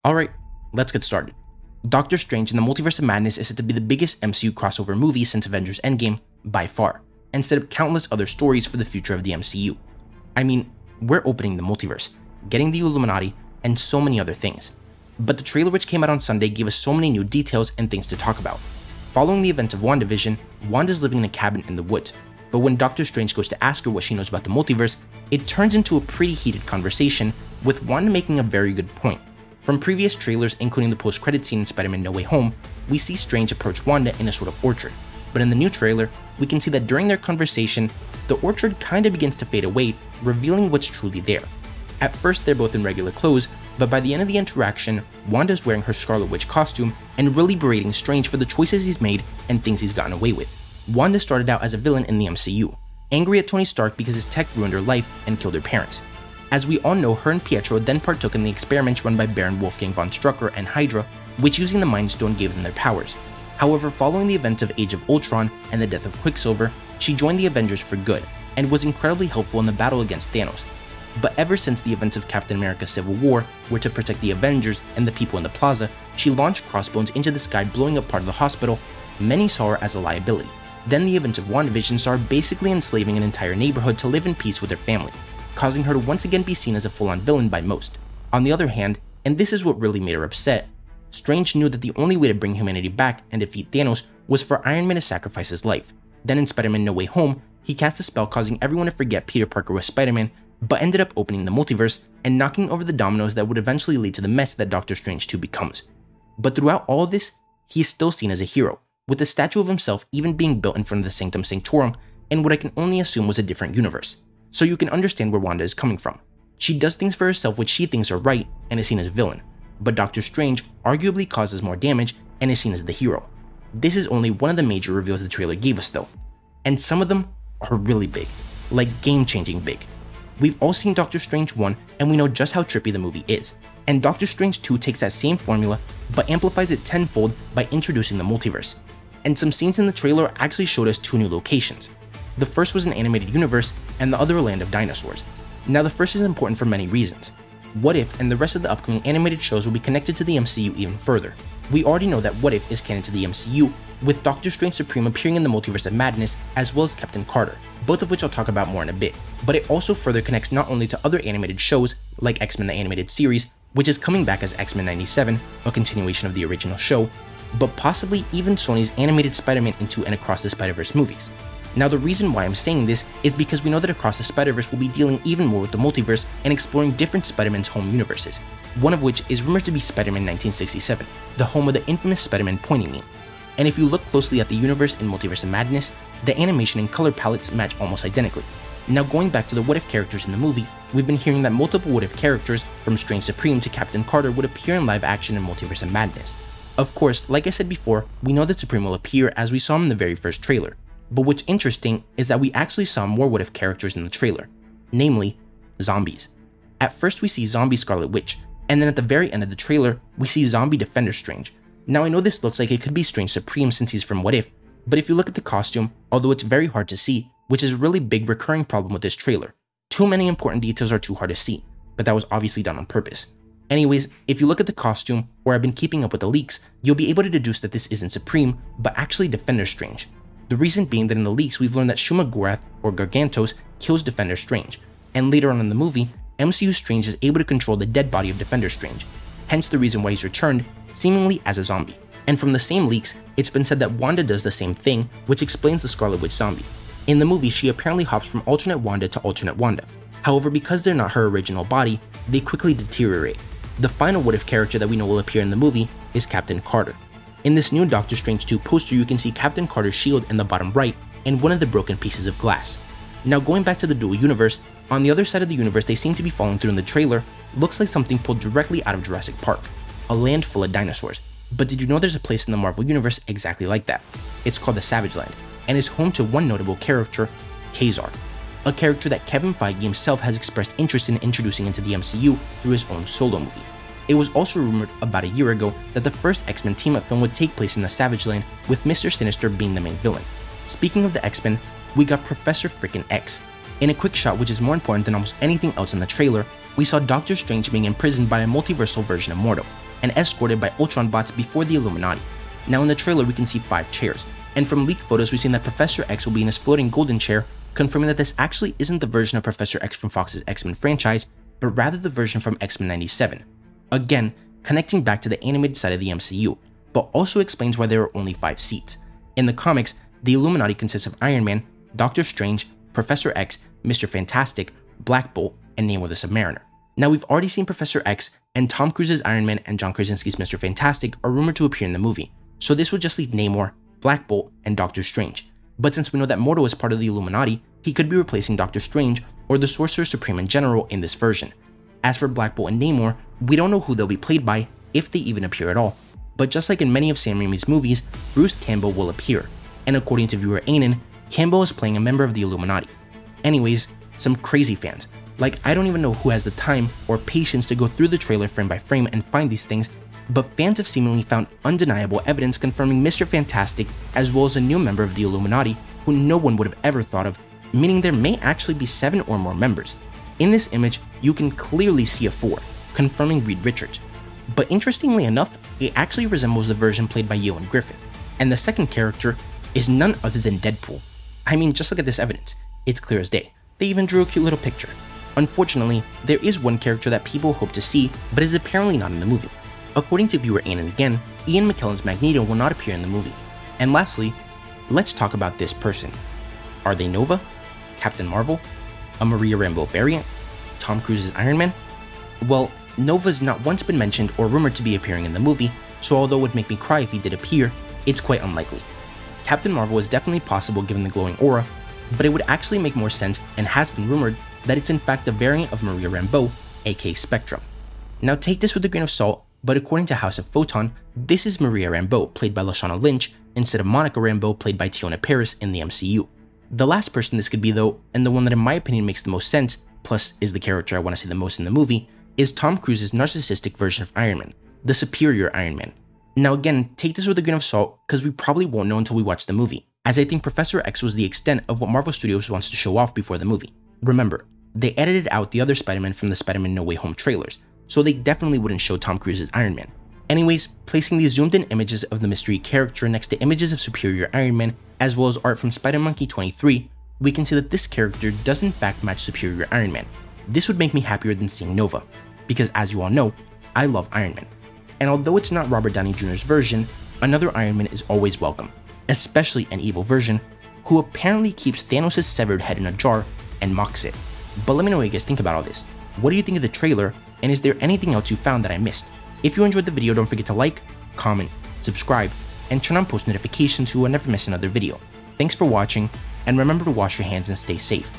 Alright, let's get started. Doctor Strange in the Multiverse of Madness is said to be the biggest MCU crossover movie since Avengers Endgame, by far, and set up countless other stories for the future of the MCU. I mean, we're opening the multiverse, getting the Illuminati, and so many other things. But the trailer which came out on Sunday gave us so many new details and things to talk about. Following the events of WandaVision, Wanda's living in a cabin in the woods, but when Doctor Strange goes to ask her what she knows about the multiverse, it turns into a pretty heated conversation, with Wanda making a very good point. From previous trailers, including the post-credit scene in Spider-Man No Way Home, we see Strange approach Wanda in a sort of orchard. But in the new trailer, we can see that during their conversation, the orchard kinda begins to fade away, revealing what's truly there. At first, they're both in regular clothes, but by the end of the interaction, Wanda's wearing her Scarlet Witch costume and really berating Strange for the choices he's made and things he's gotten away with. Wanda started out as a villain in the MCU, angry at Tony Stark because his tech ruined her life and killed her parents. As we all know, her and Pietro then partook in the experiments run by Baron Wolfgang von Strucker and Hydra, which using the Mind Stone gave them their powers. However, following the events of Age of Ultron and the death of Quicksilver, she joined the Avengers for good, and was incredibly helpful in the battle against Thanos. But ever since the events of Captain America Civil War were to protect the Avengers and the people in the plaza, she launched crossbones into the sky, blowing up part of the hospital. Many saw her as a liability. Then the events of WandaVision saw her basically enslaving an entire neighborhood to live in peace with her family, causing her to once again be seen as a full-on villain by most. On the other hand, and this is what really made her upset, Strange knew that the only way to bring humanity back and defeat Thanos was for Iron Man to sacrifice his life. Then in Spider-Man No Way Home, he cast a spell causing everyone to forget Peter Parker was Spider-Man, but ended up opening the multiverse and knocking over the dominoes that would eventually lead to the mess that Doctor Strange 2 becomes. But throughout all of this, he is still seen as a hero, with a statue of himself even being built in front of the Sanctum Sanctorum in what I can only assume was a different universe. So you can understand where Wanda is coming from. She does things for herself which she thinks are right and is seen as a villain, but Doctor Strange arguably causes more damage and is seen as the hero. This is only one of the major reveals the trailer gave us though, and some of them are really big, like game-changing big. We've all seen Doctor Strange 1 and we know just how trippy the movie is, and Doctor Strange 2 takes that same formula but amplifies it tenfold by introducing the multiverse. And some scenes in the trailer actually showed us two new locations. The first was an animated universe, and the other a land of dinosaurs. Now the first is important for many reasons. What If and the rest of the upcoming animated shows will be connected to the MCU even further. We already know that What If is canon to the MCU, with Doctor Strange Supreme appearing in the Multiverse of Madness, as well as Captain Carter, both of which I'll talk about more in a bit. But it also further connects not only to other animated shows, like X-Men the Animated Series, which is coming back as X-Men 97, a continuation of the original show, but possibly even Sony's animated Spider-Man Into and Across the Spider-Verse movies. Now the reason why I'm saying this is because we know that Across the Spider-Verse will be dealing even more with the multiverse and exploring different Spider-Man's home universes, one of which is rumored to be Spider-Man 1967, the home of the infamous Spider-Man pointing meme. And if you look closely at the universe in Multiverse of Madness, the animation and color palettes match almost identically. Now going back to the What If characters in the movie, we've been hearing that multiple What If characters, from Strange Supreme to Captain Carter, would appear in live action in Multiverse of Madness. Of course, like I said before, we know that Supreme will appear as we saw him in the very first trailer. But what's interesting is that we actually saw more What If characters in the trailer, namely, zombies. At first we see Zombie Scarlet Witch, and then at the very end of the trailer, we see Zombie Defender Strange. Now I know this looks like it could be Strange Supreme since he's from What If, but if you look at the costume, although it's very hard to see, which is a really big recurring problem with this trailer, too many important details are too hard to see, but that was obviously done on purpose. Anyways, if you look at the costume, or I've been keeping up with the leaks, you'll be able to deduce that this isn't Supreme, but actually Defender Strange. The reason being that in the leaks we've learned that Shuma Gorath, or Gargantos, kills Defender Strange, and later on in the movie, MCU Strange is able to control the dead body of Defender Strange, hence the reason why he's returned, seemingly as a zombie. And from the same leaks, it's been said that Wanda does the same thing, which explains the Scarlet Witch zombie. In the movie, she apparently hops from alternate Wanda to alternate Wanda. However, because they're not her original body, they quickly deteriorate. The final What If character that we know will appear in the movie is Captain Carter. In this new Doctor Strange 2 poster, you can see Captain Carter's shield in the bottom right and one of the broken pieces of glass. Now going back to the dual universe, on the other side of the universe they seem to be following through in the trailer looks like something pulled directly out of Jurassic Park, a land full of dinosaurs. But did you know there's a place in the Marvel universe exactly like that? It's called the Savage Land, and is home to one notable character, Kazar, a character that Kevin Feige himself has expressed interest in introducing into the MCU through his own solo movie. It was also rumored about a year ago that the first X-Men team-up film would take place in the Savage Land, with Mr. Sinister being the main villain. Speaking of the X-Men, we got Professor Frickin' X. In a quick shot which is more important than almost anything else in the trailer, we saw Doctor Strange being imprisoned by a multiversal version of Mordo. and escorted by Ultron bots before the Illuminati. Now in the trailer we can see 5 chairs, and from leaked photos we've seen that Professor X will be in his floating golden chair, confirming that this actually isn't the version of Professor X from Fox's X-Men franchise, but rather the version from X-Men 97. Again, connecting back to the animated side of the MCU, but also explains why there are only 5 seats. In the comics, the Illuminati consists of Iron Man, Doctor Strange, Professor X, Mr. Fantastic, Black Bolt, and Namor the Submariner. Now we've already seen Professor X, and Tom Cruise's Iron Man and John Krasinski's Mr. Fantastic are rumored to appear in the movie, so this would just leave Namor, Black Bolt, and Doctor Strange. But since we know that Mordo is part of the Illuminati, he could be replacing Doctor Strange or the Sorcerer Supreme in general in this version. As for Black Bolt and Namor, we don't know who they'll be played by, if they even appear at all. But just like in many of Sam Raimi's movies, Bruce Campbell will appear, and according to viewer Anon, Campbell is playing a member of the Illuminati. Anyways, some crazy fans. Like, I don't even know who has the time or patience to go through the trailer frame by frame and find these things, but fans have seemingly found undeniable evidence confirming Mr. Fantastic as well as a new member of the Illuminati who no one would have ever thought of, meaning there may actually be 7 or more members. In this image, you can clearly see a 4, confirming Reed Richards. But interestingly enough, it actually resembles the version played by Ewan Griffith, and the second character is none other than Deadpool. I mean, just look at this evidence. It's clear as day. They even drew a cute little picture. Unfortunately, there is one character that people hope to see, but is apparently not in the movie. According to viewer Anon again, Ian McKellen's Magneto will not appear in the movie. And lastly, let's talk about this person. Are they Nova? Captain Marvel? A Maria Rambeau variant? Tom Cruise's Iron Man? Well, Nova's not once been mentioned or rumored to be appearing in the movie, so although it would make me cry if he did appear, it's quite unlikely. Captain Marvel is definitely possible given the glowing aura, but it would actually make more sense and has been rumored that it's in fact a variant of Maria Rambeau, aka Spectrum. Now take this with a grain of salt, but according to House of Photon, this is Maria Rambeau played by Lashana Lynch instead of Monica Rambeau played by Tiona Paris in the MCU. The last person this could be though, and the one that in my opinion makes the most sense, plus is the character I want to see the most in the movie, is Tom Cruise's narcissistic version of Iron Man, the superior Iron Man. Now again, take this with a grain of salt because we probably won't know until we watch the movie, as I think Professor X was the extent of what Marvel Studios wants to show off before the movie. Remember, they edited out the other Spider-Man from the Spider-Man No Way Home trailers, so they definitely wouldn't show Tom Cruise's Iron Man. Anyways, placing these zoomed in images of the mystery character next to images of superior Iron Man, as well as art from Spider-Monkey 23, we can see that this character does in fact match superior Iron Man. This would make me happier than seeing Nova, because as you all know, I love Iron Man. And although it's not Robert Downey Jr.'s version, another Iron Man is always welcome, especially an evil version, who apparently keeps Thanos' severed head in a jar and mocks it. But let me know what you guys think about all this. What do you think of the trailer, and is there anything else you found that I missed? If you enjoyed the video, don't forget to like, comment, subscribe, and turn on post notifications so you will never miss another video. Thanks for watching, and remember to wash your hands and stay safe.